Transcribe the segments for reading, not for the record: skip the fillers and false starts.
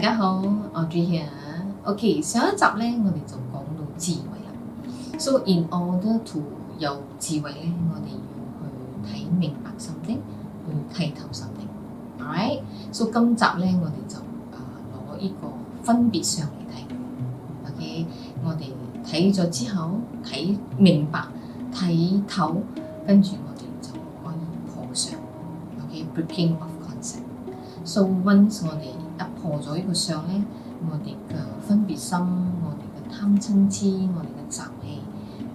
家好，Audrey here。OK， 上一集咧，我哋就講到智慧啦。So in order to 有智慧咧，我哋要去睇明白 something， 去睇透 something。Alright， so 今集咧，我哋就攞呢個分別上嚟睇。OK， 我哋睇咗之後，睇明白、睇透，跟住我哋就可以破相。OK，breaking of concept。So once 我哋一破咗呢個相咧，我哋嘅分別心、我哋嘅貪嗔痴、我哋嘅習氣、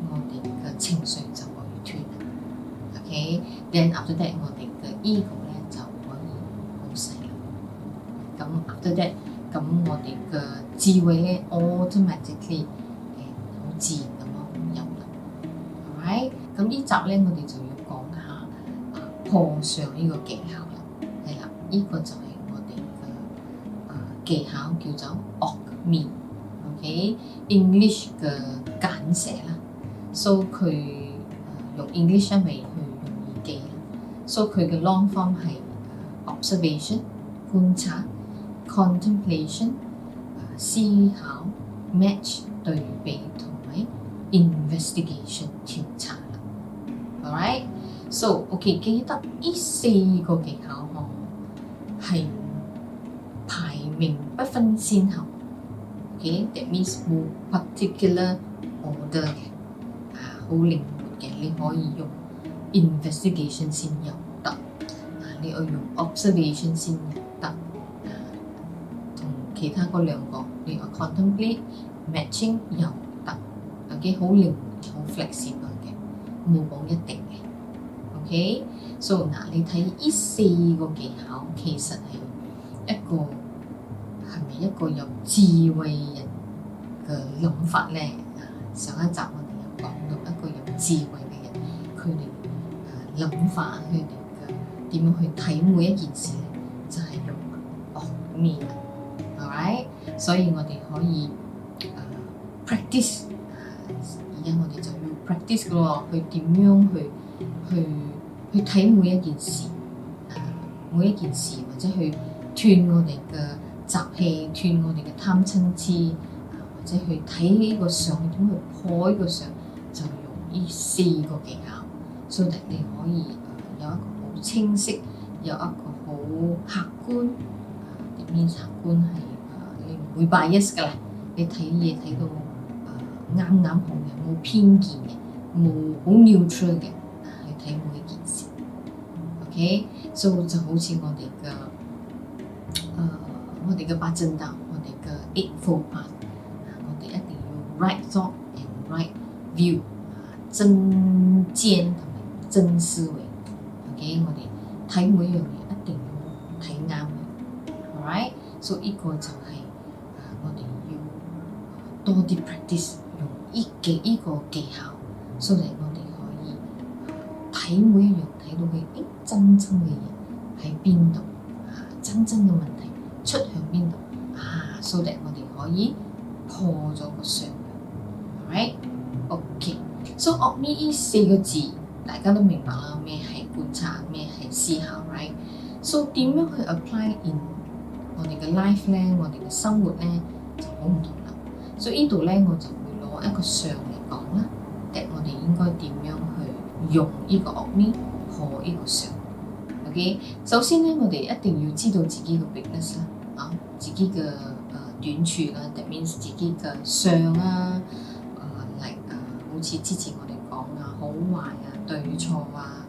我哋嘅情緒就可以斷啦。OK，then after that 我哋嘅 ego 咧就可以好細啦。咁 after that， 咁我哋嘅智慧咧 automatically 好自然咁樣有啦。Alright， 咁呢集咧我哋就要講下破相呢個技巧啦。係啦，呢個就係我哋嘅技巧叫做 OCME。OK，English 嘅簡寫啦，so 佢用 English 因為去容易記啦，so 佢嘅 long form 係observation 觀察 contemplation 思考 match 對比同埋 investigation 調查啦。Alright，so OK 記得呢四個技巧係排名不分先後。OK，that means 冇 particular order 嘅，好靈活嘅，你可以用 investigation 先有得，你可以用 observation 先有得，同其他嗰兩個你話 contemplate matching 有得。OK， 好靈活，好 flexible 嘅，冇講一定嘅。OK，so 你睇呢四個技巧其實係一個係咪一個有智慧人嘅諗法咧？上一集我哋有講到一個有智慧嘅人，佢哋諗法，佢哋嘅點樣去睇每一件事咧，就係用面。Alright， 所以我哋可以practice。而家我哋就要 practice 嘅喎，去點樣去睇每一件事，每一件事或者去斷我哋嘅習氣，斷我哋嘅貪嗔痴，或者去睇呢個相，點去破呢個相，就用呢四個技巧，所以你可以有一個好清晰，有一個好客觀。點面客觀係你唔會 bias 㗎啦，你睇嘢睇到啱啱好嘅，冇偏見嘅，冇好 neutral 嘅，你睇每一件事。OK，so 就好似我哋嘅八正道，我哋嘅 eightfold path，我哋一定要 right thought and right view， 真見同埋真思維。OK， 我哋睇每樣嘢一定要睇啱嘅。Alright，so 呢個就係我哋要多啲 practice 用呢個技巧，所以我哋可以睇每一樣睇到嘅真正嘅嘢喺邊度，真正嘅問題出向邊度，so that 我哋可以破咗個相。Alright，OK，so OCME 呢四個字大家都明白啦，咩係觀察，咩係思考 ，right？So 點樣去 apply in 我哋嘅 life 咧，我哋嘅生活咧就好唔同啦。所以呢度咧我就會攞一個相嚟講啦，我哋應該點樣去用呢個 OCME 破呢個相。OK， 首先咧我哋一定要知道自己嘅 weakness 啦，自己嘅短處啦 ，that means 自己嘅相啊，好似之前我哋講好壞啊、對錯啊、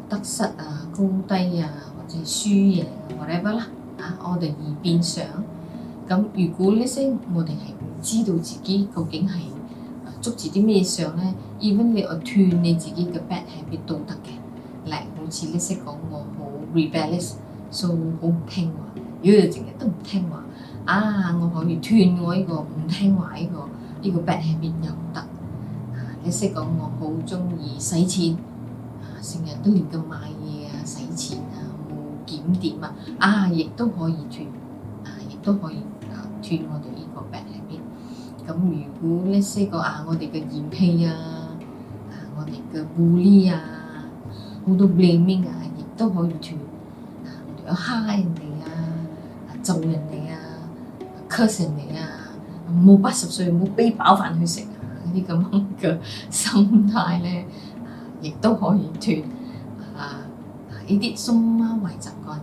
得失啊、高低啊，或者輸贏 whatever 啦，我哋易變相。咁如果呢些我哋係唔知道自己究竟係捉住啲咩相咧 ，even 你斷你自己嘅 bad habit 都得嘅。好似呢些講我好 rebellious，so 好唔聽話，如果你成日都唔聽話，我可以斷我呢個唔聽話呢個 bad habit 又得。你識講我好中意使錢，成日都亂咁買嘢使錢冇檢點亦都可以斷，亦都可以斷我哋呢個 bad habit。咁如果呢些個我哋嘅嫌棄我哋嘅 bully 好多 blaming 亦都可以斷。我哋有蝦人哋咒人哋 curse 人哋啊，冇80歲冇俾飽飯去食啊，嗰啲咁樣嘅心態咧，亦都可以斷呢啲蘇媽壞習慣，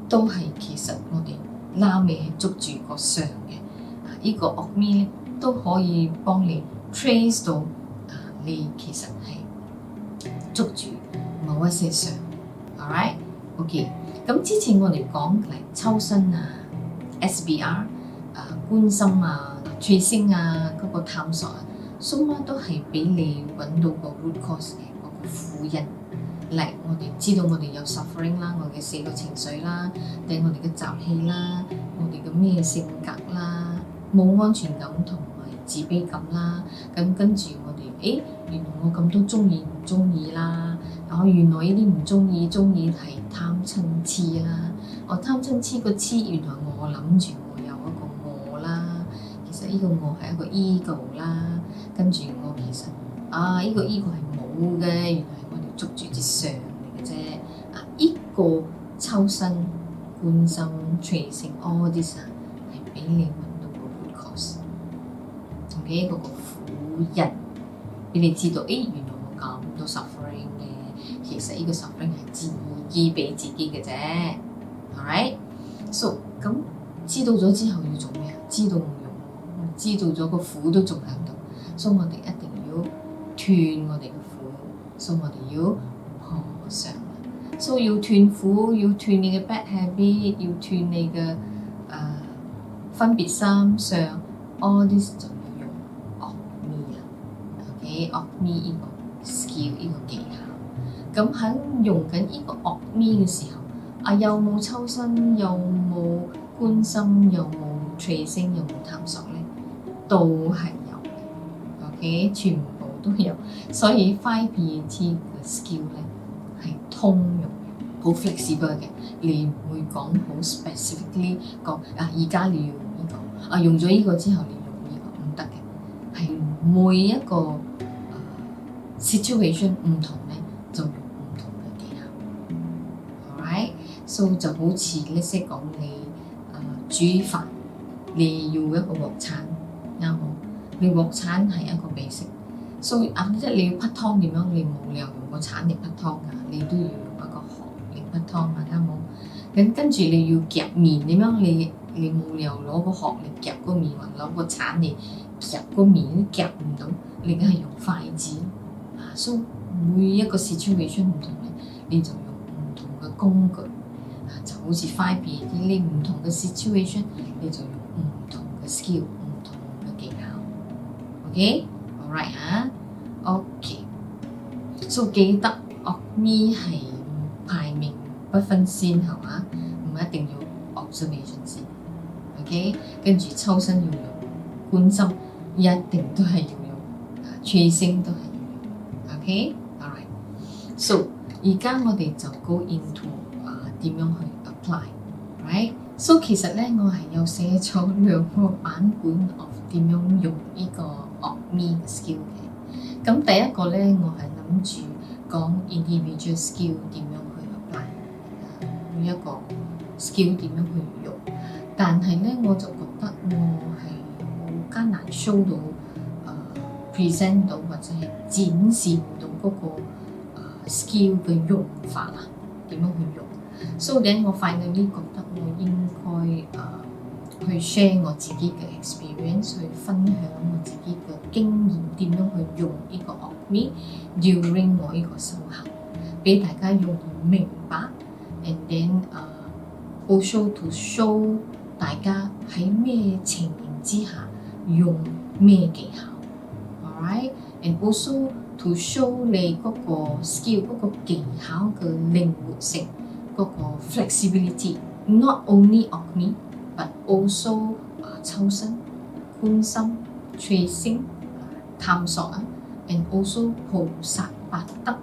都係其實我哋拉尾係捉住個相嘅。呢個惡咪咧都可以幫你 trace 到你其實係捉住某一些相 ，alright，OK。咁之前我哋講嚟抽身啊、SBR 觀心啊、tracing啊嗰個探索啊，蘇媽都係俾你揾到個 root cause 嘅嗰個苦因。嚟我哋知道我哋有 suffering 啦，我哋嘅4個情緒啦，定我哋嘅習氣啦，我哋嘅咩性格啦，冇安全感同埋自卑感啦，咁跟住我哋，原來我咁多中意唔中意啦，原來呢啲唔中意係貪嗔痴啦，我貪嗔痴個痴原來我諗住我有一個我啦，其實呢個我係一個 ego 啦，跟住我其實呢個 ego 係冇嘅，原來我哋捉住啲相嚟嘅啫。呢個抽身、觀心、tracing all this 係俾你揾到個 root cause，OK 嗰個苦因，俾你知道，原來我咁多 suffering 嘅，其實呢個 suffering 係自己俾自己嘅啫。Alright，so 咁知道咗之後要做咩啊？知道冇用，知道咗個苦都仲喺度，所以我哋一定要斷我哋嘅苦，所以我哋要破相。所以要斷苦，要斷你嘅 bad habit， 要斷你嘅分別心相 all this 就要用惡咪啦。OK， 惡咪呢個 skill 呢個技巧。咁喺用緊呢個惡咪嘅時候，又冇抽身，又冇觀心，又冇 tracing， 又冇探索咧，都係有嘅。OK， 全部都有。所以 5PAT 嘅 skill 咧係通用嘅，好 flexible 嘅。你唔會講好 specifically 講而家你要用呢個，用咗呢個之後你用呢個唔得嘅，係每一個situation 唔同咧，就用唔同嘅技巧。Alright，so 就好似你識講你煮飯，你要一個鑊鏟啱冇？你鑊鏟係一個 basic， 所以即係你要滗湯點樣？你冇理由用個鏟嚟滗湯㗎，你都要用一個殼嚟滗湯啊，啱冇？跟住你要夾麵點樣？你冇理由攞個殼嚟夾個麵，或攞個鏟嚟夾個麵都夾唔到，你梗係用筷子。所以每一個 situation 唔同咧，你就用唔同嘅工具。就好似 5PAT 你唔同嘅 situation， 你就用唔同嘅 skill， 唔同嘅技巧。OK，alright OK，so 記得惡咪係排名不分先後唔一定要 observation 先。OK， 跟住抽身要用觀心，一定都係要用tracing都係要用。OK，alright，so 而家我哋就 go into 點樣去 apply，right？So 其實咧，我係有寫咗2個版本 of 點樣用呢個惡咪嘅 skill 嘅。咁第一個咧，我係諗住講 individual skill 點樣去 apply，每一個 skill 點樣去用。但係咧，我就覺得我係好艱難 show 到present 到或者係展示到嗰個skill 嘅用法點樣去用。所以我 finally 覺得我應該去 share 我自己嘅 experience， 去分享我自己嘅經驗，點樣去用呢個惡咪 during 我呢個修行，俾大家容易明白 ，and then also to show 大家喺咩情形之下用咩技巧 ，alright，and also to show 你嗰個 skill 嗰個技巧嘅靈活性。嗰個 flexibility，not only of me， but also 抽身、觀心、tracing、探索and also 菩薩八德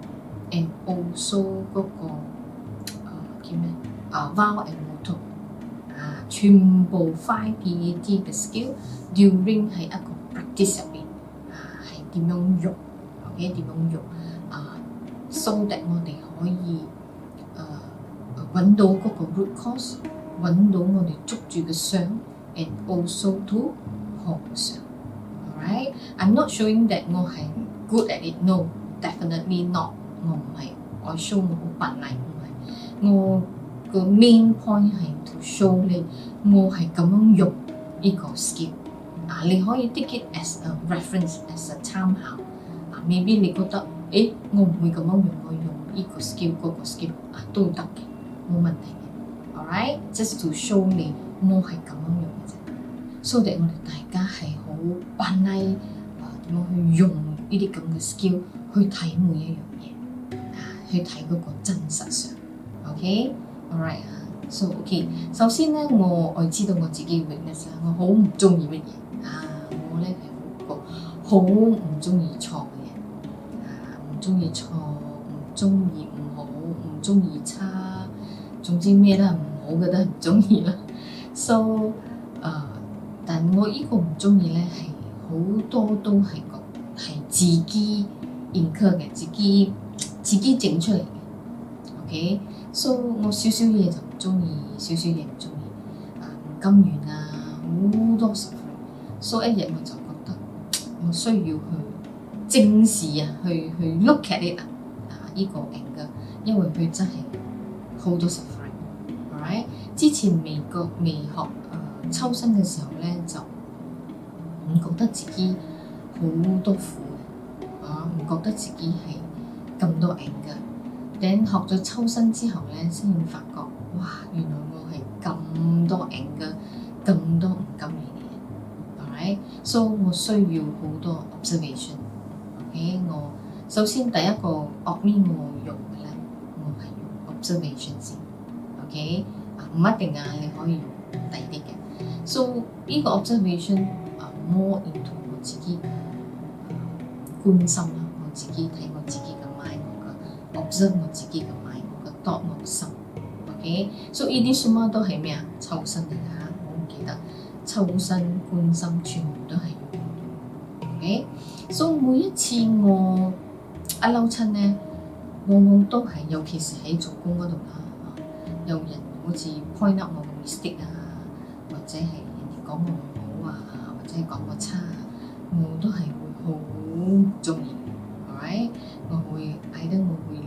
，and also 嗰個叫咩vow and motto，全部 5PAT 嘅 skill during 係一個 practice 入邊係點樣用 ，OK 點樣用so that 我哋可以揾到嗰個 root cause， 揾到我哋捉住嘅相， and also to 學上。Alright, I'm not showing that 我係 good at it. No, definitely not. 我唔係我 show 我好笨嚟，唔係。我個 main point 係 to show 你我係咁樣用呢個 skill。你可以 take it as a reference, as a 參考。maybe 你覺得我唔會咁樣用，我用呢個 skill 嗰個 skill 都得嘅，冇問題嘅。Alright, just to show 你我係咁樣用嘅啫。So that 我哋大家係好扮嚟點樣去用呢啲咁嘅 skill 去睇每一樣嘢，去睇嗰個真實上。OK, alright so OK， 首先咧我知道我自己嘅 weakness 啦，我好唔中意乜嘢我咧係個好唔中意錯嘅人，唔中意錯，唔中意唔好，唔中意差，總之咩都係唔好嘅都係唔中意啦。So但我呢個唔中意咧係好多都係自己 incur 嘅，自己整出嚟嘅。OK， so 我少少嘢就唔中意，少少嘢唔中意，唔甘願好多時。So 一日我就覺得我需要去正視去 look at it 呢個 angle， 因為佢真係好多 suffering。Alright， 之前未學抽身嘅時候咧，就唔覺得自己好多苦嘅，唔覺得自己係咁多 angle。等學咗抽身之後咧，先發覺哇，原來我係咁多 angle， 咁多唔甘願嘅嘢。Alright， so 我需要好多 observation。OK， 我首先第一個惡面我用嘅咧，我係用 observation 先。OK， 唔一定你可以用第啲嘅。So 呢個 observation more into 我自己觀心啦，我自己睇我自己嘅 mind， 我嘅 observe 我自己嘅 mind， 我嘅 thought 我嘅心。OK，so 呢啲什麼都係咩抽身嚟㗎，我唔記得抽身觀心全部都係用。OK，so 每一次我一嬲親咧，往往都係尤其是喺做工嗰度啦，有人好似 point out 我嘅 mistake或者係人哋講我唔好或者係講我差，我都係會好唔中意。Alright， 我會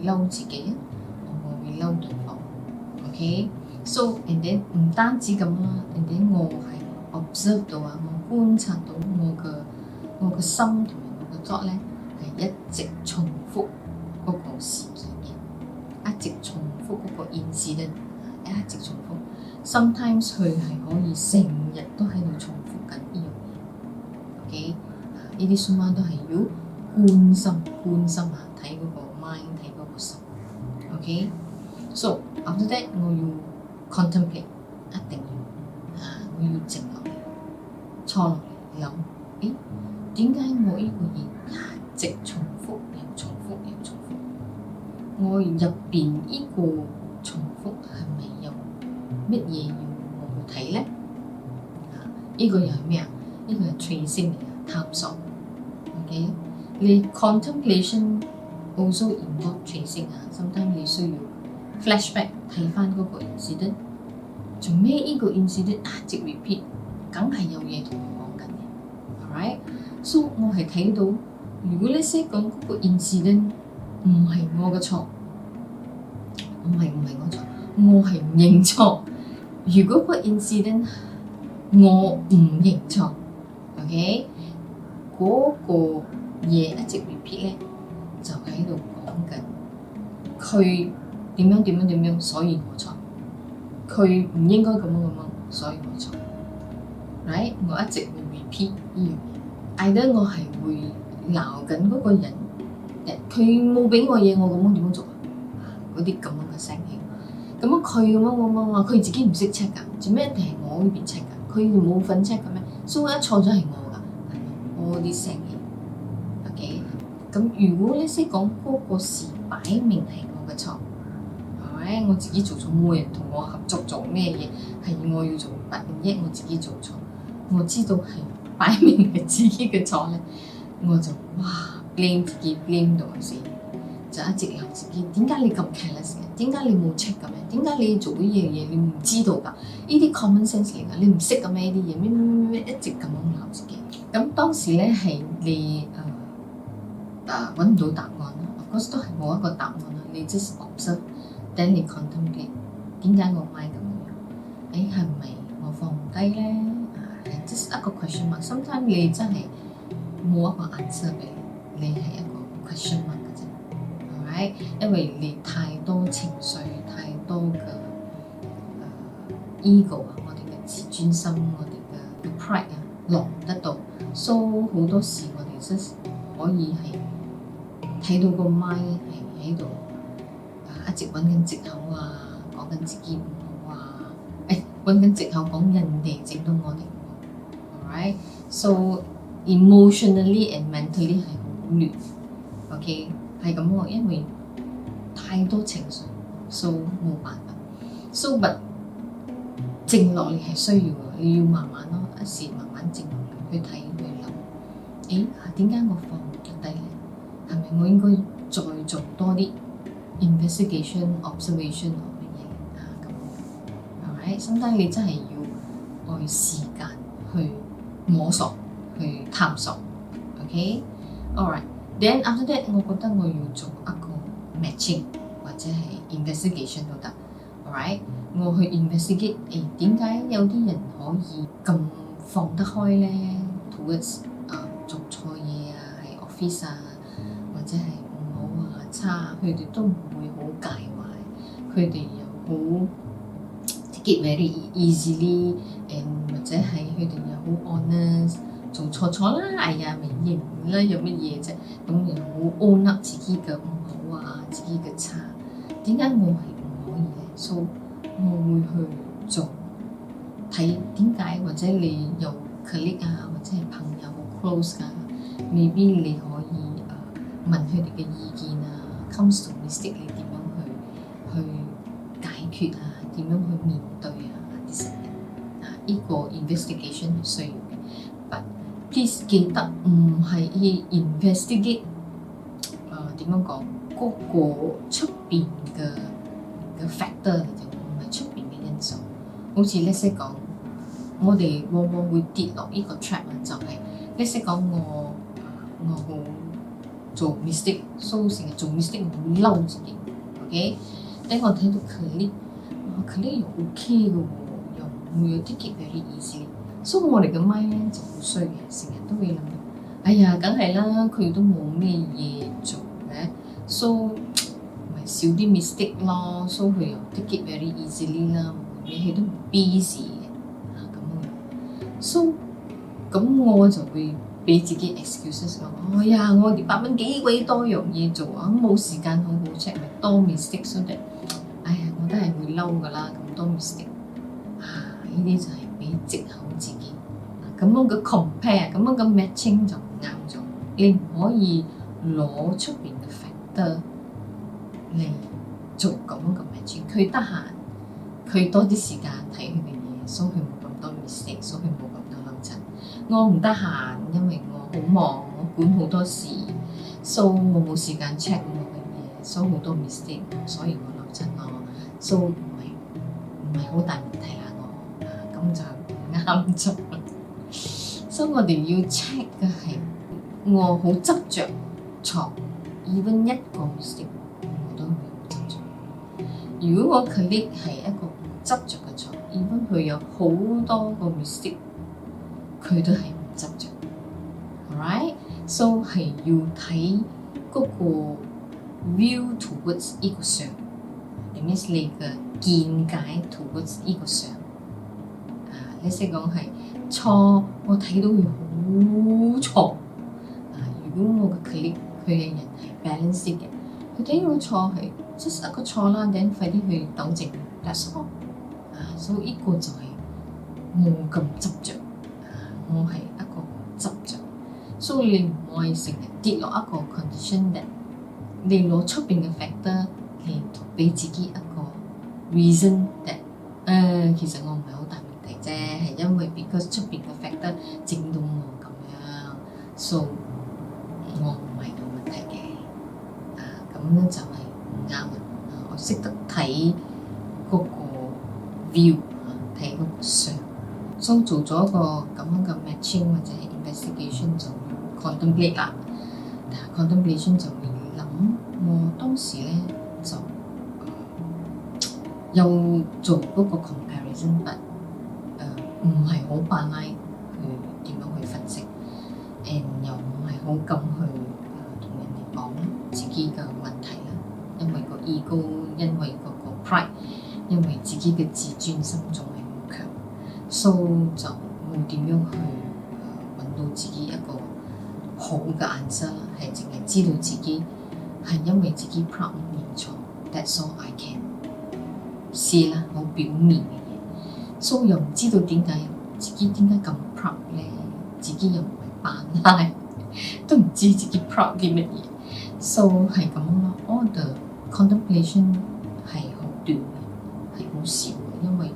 嬲自己，我會嬲對方。OK，so and then 唔單止咁啦 ，and then 我係 observe 到我觀察到我嘅心同埋我嘅 thought 咧係一直重複嗰個事件嘅，一直重複嗰個incident，一直重複。Sometimes 佢係可以成日都喺度重複緊呢樣嘢。OK， 呢啲 suma 都係要觀心睇嗰個 mind， 睇嗰個心。OK，so after that 我要 contemplate， 一定要我要靜落嚟，坐落嚟諗，點解我呢個嘢一直重複又重複又重複？我入邊呢個重複係咪有乜嘢要我去睇咧？呢個又係咩呢個係 tracing 嚟嘅，探索。OK， 你 contemplation also involve tracing sometimes 你需要 flashback 睇翻嗰個 incident， 做咩呢個 incident 一直 repeat， 梗係有嘢同我講緊嘅。Alright， so 我係睇到，如果你識講嗰個 incident 唔係我嘅錯，唔係我錯，我係唔認錯。如果個 incident 我唔認錯 ，OK， 嗰個嘢一直 repeat 咧，就喺度講緊佢點樣，所以我錯。佢唔應該咁樣，所以我錯。Right， 我一直會 repeat 呢樣嘢。either 我係會鬧緊嗰個人，佢冇俾我嘢，我咁樣點樣做嗰啲咁樣嘅聲氣。咁樣佢咁樣話，佢自己唔識 check 㗎，做咩一定係我呢邊 check 㗎？佢冇份 check 嘅咩？所以一錯咗係我㗎，我啲聲氣。OK， 咁如果你識講嗰個事擺明係我嘅錯，係咪？我自己做錯，冇人同我合作做咩嘢，係我要做100%我自己做錯，我知道係擺明係自己嘅錯咧，我就blame 自己 blame 到死，就一直鬧自己，點解你咁 careless 嘅？點解你冇 check 嘅咩？點解你做呢樣嘢你唔知道㗎？呢啲 common sense 嚟㗎，你唔識嘅咩？呢啲嘢咩咩咩咩，一直咁樣鬧自己。咁當時咧係你揾唔到答案啦，嗰時都係冇一個答案啦，你 just observe，等你 contemplate，點解我 mind 咁樣？係咪我放唔低咧？just 一個 question mark，sometimes 你真係冇一個 answer 俾你，你係一個 question mark 嘅啫。Alright， 因為你太多情緒，太多嘅ego 啊，我哋嘅自尊心，我哋嘅 pride 啊，落唔得到，所以好多時我哋真可以係睇到個 mind 係喺度一直揾緊藉口啊，講緊自己唔好啊，揾緊藉口講人哋整到我哋唔好。Alright， so emotionally and mentally 係好亂。OK， 係咁喎，因為太多情緒 ，so 冇辦法。so but 靜落嚟係需要嘅，你要慢慢咯，一時慢慢靜落嚟去睇去諗。點解我放唔得低咧？係咪我應該再做多啲 investigation、observation 嘅嘢咁？Alright， sometimes 你真係要愛時間去摸索、去探索。OK，alright。Then after that， 我覺得我要做一個 matching 或者係 investigation 都得。Alright， 我去 investigate， 點解有啲人可以咁放得開咧 ？towards 做錯嘢啊，喺 office 啊，或者係唔好啊、差，佢哋都唔會好介懷，佢哋又好 take it very easily， 或者係佢哋又好 honest。做錯啦，哎呀咪認啦，有乜嘢啫？咁又好 own up 自己嘅唔好啊，自己嘅差。點解我係唔可以嘅？所以我會去做睇點解，或者你有 colleague 啊，或者係朋友好 close 㗎，未必你可以問佢哋嘅意見啊。comes to mistake 你點樣去解決啊？點樣去面對啊？啲事呢個 investigation 係需要嘅。Please 記得唔係去 investigate 點樣講嗰個出邊嘅 factor 嚟啫，唔係出邊嘅因素。好似 let's say 講，我哋往往會跌落呢個 trap 就係 let's say 講我好做 mistake， 所以成日做 mistake 我會嬲自己。OK， 等我睇到 colleague 又 OK 嘅喎，又唔會有 take it very easy。所以我哋嘅 mind 咧就好衰嘅，成日都會諗到，哎呀，梗係啦，佢都冇咩嘢做嘅，所以咪少啲 mistake 咯，所以佢又 take it very easily 啦，咩佢都唔 busy 嘅咁樣，所以咁我就會俾自己 excuses 講，哎呀，我哋8蚊幾鬼多樣嘢做啊，冇時間好好 check 咪多 mistake 所以，哎呀，我都係會嬲㗎啦，咁多 mistake，呢啲就係俾藉口自己，咁樣嘅 compare， 咁樣嘅 matching 就唔啱咗。你唔可以攞出邊嘅 factor 嚟做咁樣嘅 matching。佢得閒，佢多啲時間睇佢嘅嘢，所以佢冇咁多 mistake，所以佢冇咁多嬲親。我唔得閒，因為我好忙，我管好多事，所以我冇時間 check 我嘅嘢，所以好多 mistake， 所以我嬲親咯。所以唔係好大問題啦。咁就啱咗，所以我哋要 check 嘅係我好執着錯 ，even 一個 mistake 我都會好執着。如果我 colleague 係一個唔執着嘅錯 ，even 佢有好多個 mistake， 佢都係唔執着。Alright，so 係要睇嗰個 view towards 呢個相，你嘅見解 towards 呢個相。你識講係錯，我睇到佢好錯。如果我嘅 colleague 佢嘅人係 balance 嘅，佢睇到個錯係 just 一個錯啦，等快啲去糾正 ，that's all。所以呢個就係冇咁執着。我係一個執着，所以你唔可以成日跌落一個 condition 嘅，你攞出邊嘅 factor 嚟俾自己一個 reason that 其實我唔係好大問題啫，係因為 because 出邊嘅 factor 整到我咁樣，so 我唔係有問題嘅。咁咧就係唔啱嘅。我識得睇嗰個 view 睇嗰個相，所以做咗一個咁樣嘅 matching 或者係 investigation 就 contemplate 啦。contemplation 就會諗，我當時咧就有做嗰個 comparison， 但唔係好把拉去點樣去分析，又唔係好敢去同人哋講自己嘅問題啦，因為個 ego， 因為嗰個 pride， 因為自己嘅自尊心仲係好強，所以就冇點樣去揾到自己一個好嘅 answer 啦，係淨係知道自己係因為自己 proud 認錯 ，that's all I can 試啦，好表面嘅嘢，所以又唔知道點解自己點解咁 proud 咧，自己又唔係扮拉，都唔知自己 proud 啲乜嘢，所以係咁咯。All the contemplation 係好短嘅，係好少嘅，因為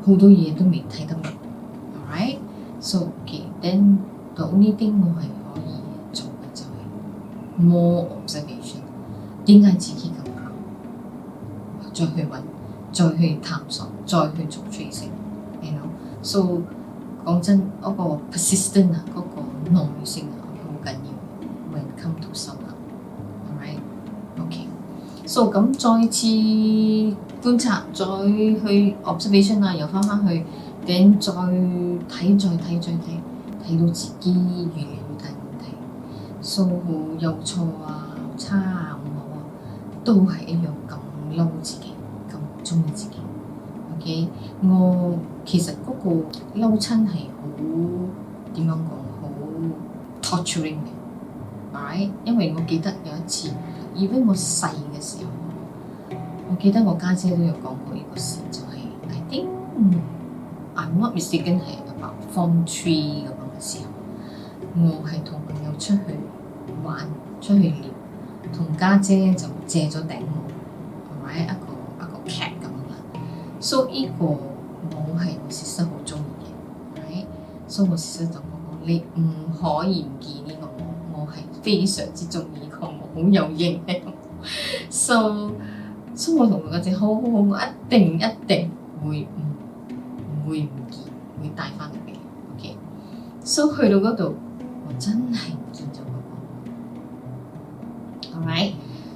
好多嘢都未睇得明 ，alright， so okay then the only thing 我係可以做嘅就係 more observation， 點解自己咁 proud， 再去揾，再去探索，再去做 tracing，you know，so 講真嗰個 persistent 啊，嗰個耐性啊，好緊要。When come to sum up，alright，OK，so 咁再次觀察，再去 observation 啊，又翻去，then 再睇，睇到自己越嚟越大問題，so 有錯啊，差啊，唔好啊，都係一樣咁嬲自己，咁唔中意自己。OK， 我其實嗰個嬲親係好點樣講，好 torturing 嘅 ，right？ 因為我記得有一次，even 我細嘅時候，我記得我家姐都有講過呢個事，就係 I think I'm not mistaken 係 about Form 3咁樣嘅時候，我係同朋友出去玩，出去聊，同家姐就借咗頂帽，係咪一個 cap 咁樣啦。所以呢個帽係我事實好中意嘅，係，所以我事實就講你唔可以唔見呢個帽，我係非常之中意呢個帽，好有型嘅。所以我同我家姐好，我一定會唔會唔見，會帶翻嚟俾你。OK， 所以去到嗰度，我真係唔見咗嗰個。Alright，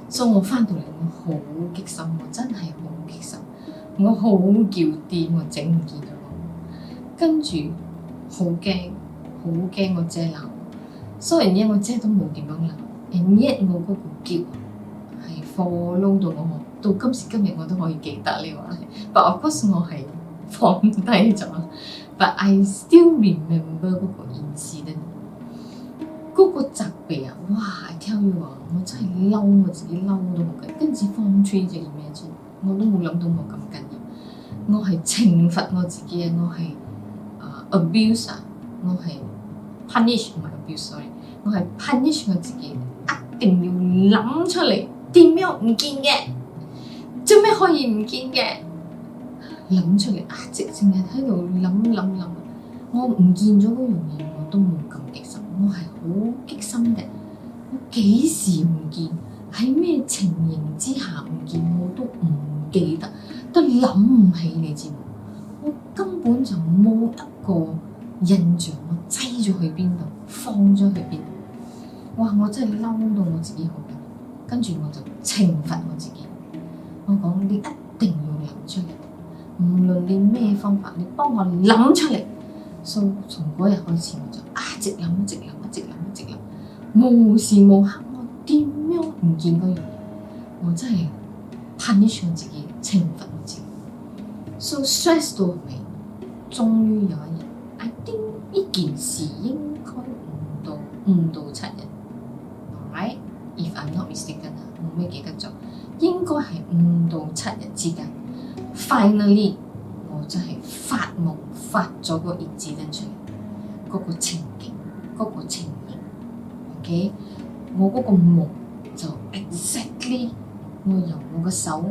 所以我翻到嚟我好激心，我真係好激心，我好叫癲，我整唔見咗我，跟住好驚我姐鬧我，雖然我姐都冇點樣鬧，and yet我嗰個叫係follow到我，到今時今日我都可以記得呢話，but of course我係放低咗 ，but I still remember 嗰個incident，嗰個責備啊，哇 ！I tell you 啊，我真係嬲我自己嬲到好緊，跟住 Form 3就咩啫，我都冇諗到我咁緊要，我係懲罰我自己啊，我係abuse 啊，我係 punish 唔係 abuse，sorry， 我係 punish 我自己，一定要諗出嚟點樣唔見嘅，做咩可以唔見嘅？諗出嚟啊！直情係喺度諗，我唔見咗嗰樣嘢，我都冇咁激心，我係好激心嘅。我幾時唔見？喺咩情形之下唔見？我都唔記得，都諗唔起你知冇？我根本就冇一個印象，我擠咗去邊度，放咗去邊度？哇！我真係嬲到我自己好緊，跟住我就懲罰我自己。我講你一定要諗出嚟。無論你咩方法，你幫我諗出嚟。所以從嗰日開始，我就一直諗，無時無刻我點樣唔見嗰樣嘢，我真係 punish 我自己，懲罰我自己。So stress 到尾，終於有一日 ，I think 呢件事應該5到7日 ，alright？ If I'm not mistaken 啊，冇咩記得咗，應該係5到7日之間。Finally， 我真係發夢發咗個影子出嚟，嗰個情景，嗰個情形 ，OK， 我嗰個夢就 exactly， 我由我個手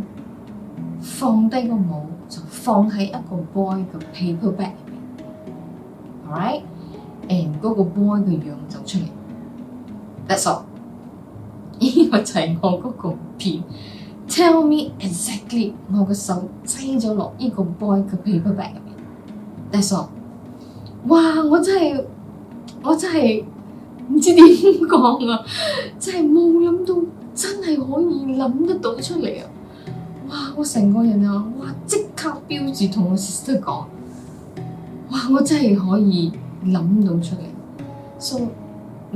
放低個帽，就放喺一個 boy 嘅 paper bag 入面 ，alright，and 嗰個 boy 嘅樣就出嚟 ，that's all。呢個就係我嗰個片。Tell me exactly 我個手擠咗落呢個 boy 嘅 paper bag 入面。That's all。哇！我真係唔知點講啊！真係冇諗到，真係可以諗得到出嚟啊！哇！我成個人啊，哇！即刻標住同我 sister 講，哇！我真係可以諗到出嚟。所以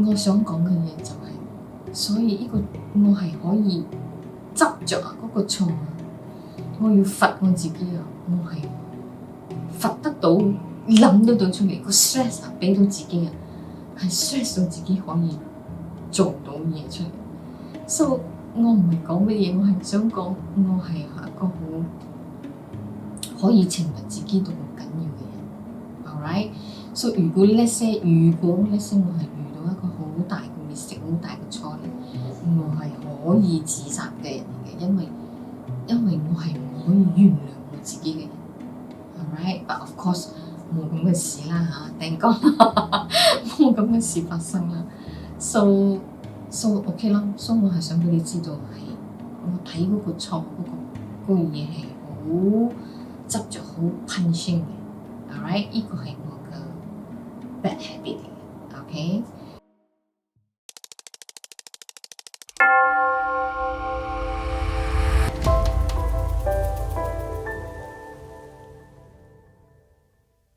我想講嘅嘢就係，所以呢個我係可以執着嗰個錯啊！我要罰我自己啊！我係罰得到，諗得到出嚟個 stress 啊，俾到自己啊！係 stress 到自己可以做到嘢出嚟，所以我唔係講乜嘢，我係想講我係一個好可以懲罰自己到好緊要嘅人 ，alright？ 所以如果 let's say 我係遇到一個好大嘅 mistake、好大嘅錯咧，我係可以自責嘅人嚟嘅，因為我係唔可以原諒我自己嘅人 ，alright？But of course。冇咁嘅事啦嚇，頂講冇咁嘅事發生啦。So OK 啦。所以我係想俾你知道係我睇嗰個錯嗰個嘢係好執着、好 punishing 嘅。Alright， 呢個係我嘅 bad habit 嚟嘅。OK。